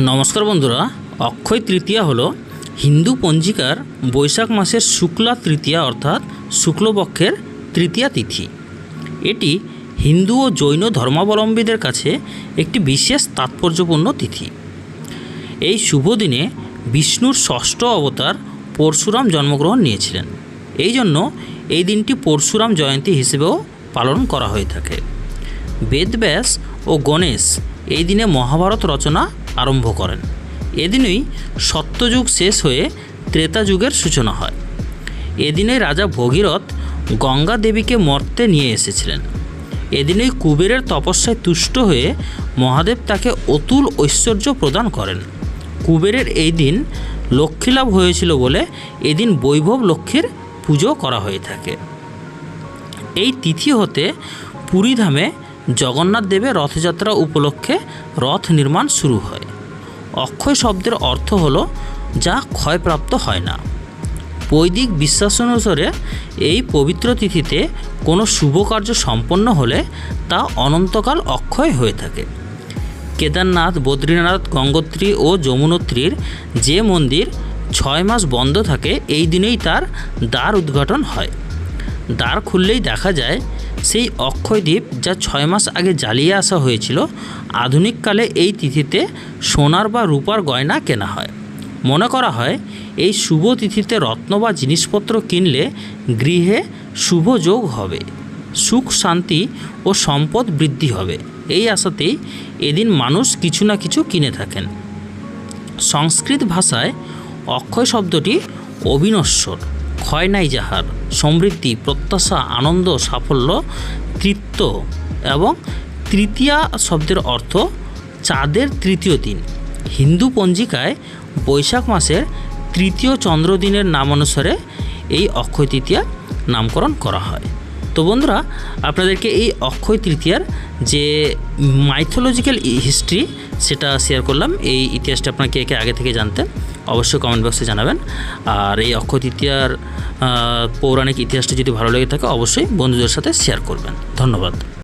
নমস্কার বন্ধুরা, অক্ষয় তৃতীয়া হলো হিন্দু পঞ্জিকার বৈশাখ মাসের শুক্লা তৃতীয়া অর্থাৎ শুক্লপক্ষের তৃতীয়া তিথি। এটি হিন্দু ও জৈন ধর্মাবলম্বীদের কাছে একটি বিশেষ তাৎপর্যপূর্ণ তিথি। এই শুভ দিনে বিষ্ণুর ষষ্ঠ অবতার পরশুরাম জন্মগ্রহণ নিয়েছিলেন। এই জন্য এই দিনটি পরশুরাম জয়ন্তী হিসেবেও পালন করা হয়ে থাকে। বেদব্যাস ও গণেশ এই দিনে মহাভারত রচনা আরম্ভ করেন। এদিনই সত্যযুগ শেষ হয়ে ত্রেতা যুগের সূচনা হয়। এদিনে রাজা ভগীরথ গঙ্গা দেবীকে মর্তে নিয়ে এসেছিলেন। এদিনেই কুবেরের তপস্যায় তুষ্ট হয়ে মহাদেব তাকে অতুল ঐশ্বর্য প্রদান করেন। কুবেরের এই দিন লক্ষ্মীলাভ হয়েছিল বলে এদিন বৈভব লক্ষ্মীর পুজো করা হয়ে থাকে। এই তিথি হতে পুরীধামে জগন্নাথ দেবের রথযাত্রা উপলক্ষে রথ নির্মাণ শুরু হয়। অক্ষয় শব্দের অর্থ হলো যা ক্ষয়প্রাপ্ত হয় না। বৈদিক বিশ্বাস অনুসারে এই পবিত্র তিথিতে কোনো শুভ কার্য সম্পন্ন হলে তা অনন্তকাল অক্ষয় হয়ে থাকে। কেদারনাথ, বদ্রীনাথ, গঙ্গোত্রী ও যমুনোত্রীর যে মন্দির 6 মাস বন্ধ থাকে, এই দিনেই তার দ্বার উদ্ঘাটন হয়। দ্বার খুললেই দেখা যায় সেই অক্ষয় দ্বীপ যা 6 মাস আগে জ্বালিয়ে আসা হয়েছিল। আধুনিককালে এই তিথিতে সোনার বা রূপার গয়না কেনা হয়। মনে করা হয় এই শুভ তিথিতে রত্ন বা জিনিসপত্র কিনলে গৃহে শুভ যোগ হবে, সুখ শান্তি ও সম্পদ বৃদ্ধি হবে। এই আশাতেই এদিন মানুষ কিছু না কিছু কিনে থাকেন। সংস্কৃত ভাষায় অক্ষয় শব্দটি অবিনশ্বর, ক্ষয় নাই যাহার, সমৃদ্ধি, প্রত্যাশা, আনন্দ, সাফল্য, তৃপ্ত এবং তৃতীয়া শব্দের অর্থ চাঁদের তৃতীয় দিন। হিন্দু পঞ্জিকায় বৈশাখ মাসের তৃতীয় চন্দ্রদিনের নামানুসারে এই অক্ষয় তৃতীয়া নামকরণ করা হয়। তো বন্ধুরা, আপনাদেরকে এই অক্ষয় তৃতীয়ার যে মাইথোলজিক্যাল হিস্ট্রি সেটা শেয়ার করলাম। এই ইতিহাসটা আপনাকে একে আগে থেকে জানতেন অবশ্যই কমেন্ট বক্সে জানাবেন। আর এই অক্ষয় তৃতীয়ার পৌরাণিক ইতিহাসটা যদি ভালো লেগে থাকে অবশ্যই বন্ধুদের সাথে শেয়ার করবেন। ধন্যবাদ।